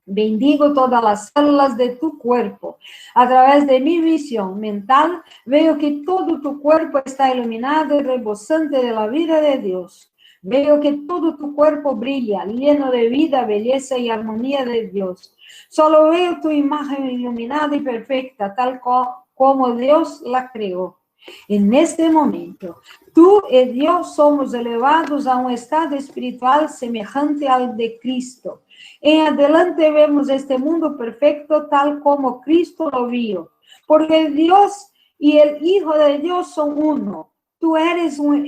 S1: Bendigo todas las células de tu cuerpo. A través de mi visión mental, veo que todo tu cuerpo está iluminado y rebosante de la vida de Dios. Veo que todo tu cuerpo brilla, lleno de vida, belleza y armonía de Dios. Solo veo tu imagen iluminada y perfecta, tal como Dios la creó. En este momento, tú y Dios somos elevados a un estado espiritual semejante al de Cristo. En adelante vemos este mundo perfecto tal como Cristo lo vio, porque Dios y el Hijo de Dios son uno. Tú eres un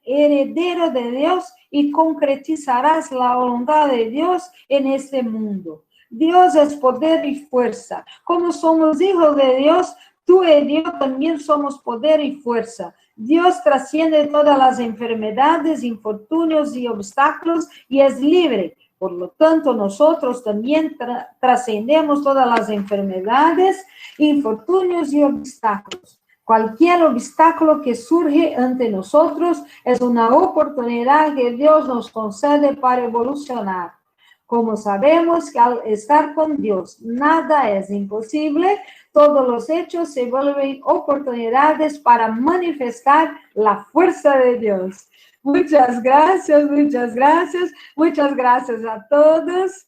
S1: heredero de Dios y concretizarás la voluntad de Dios en este mundo. Dios es poder y fuerza. Como somos hijos de Dios, tú y Dios también somos poder y fuerza. Dios trasciende todas las enfermedades, infortunios y obstáculos y es libre. Por lo tanto, nosotros también trascendemos todas las enfermedades, infortunios y obstáculos. Cualquier obstáculo que surge ante nosotros es una oportunidad que Dios nos concede para evolucionar. Como sabemos que al estar con Dios nada es imposible, todos los hechos se vuelven oportunidades para manifestar la fuerza de Dios. Muchas gracias, muchas gracias, muchas gracias a todos.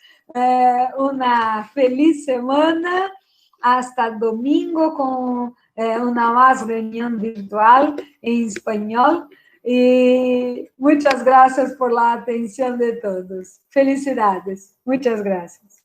S1: Una feliz semana. Hasta domingo con una más reunión virtual en español. Y muchas gracias por la atención de todos. Felicidades. Muchas gracias.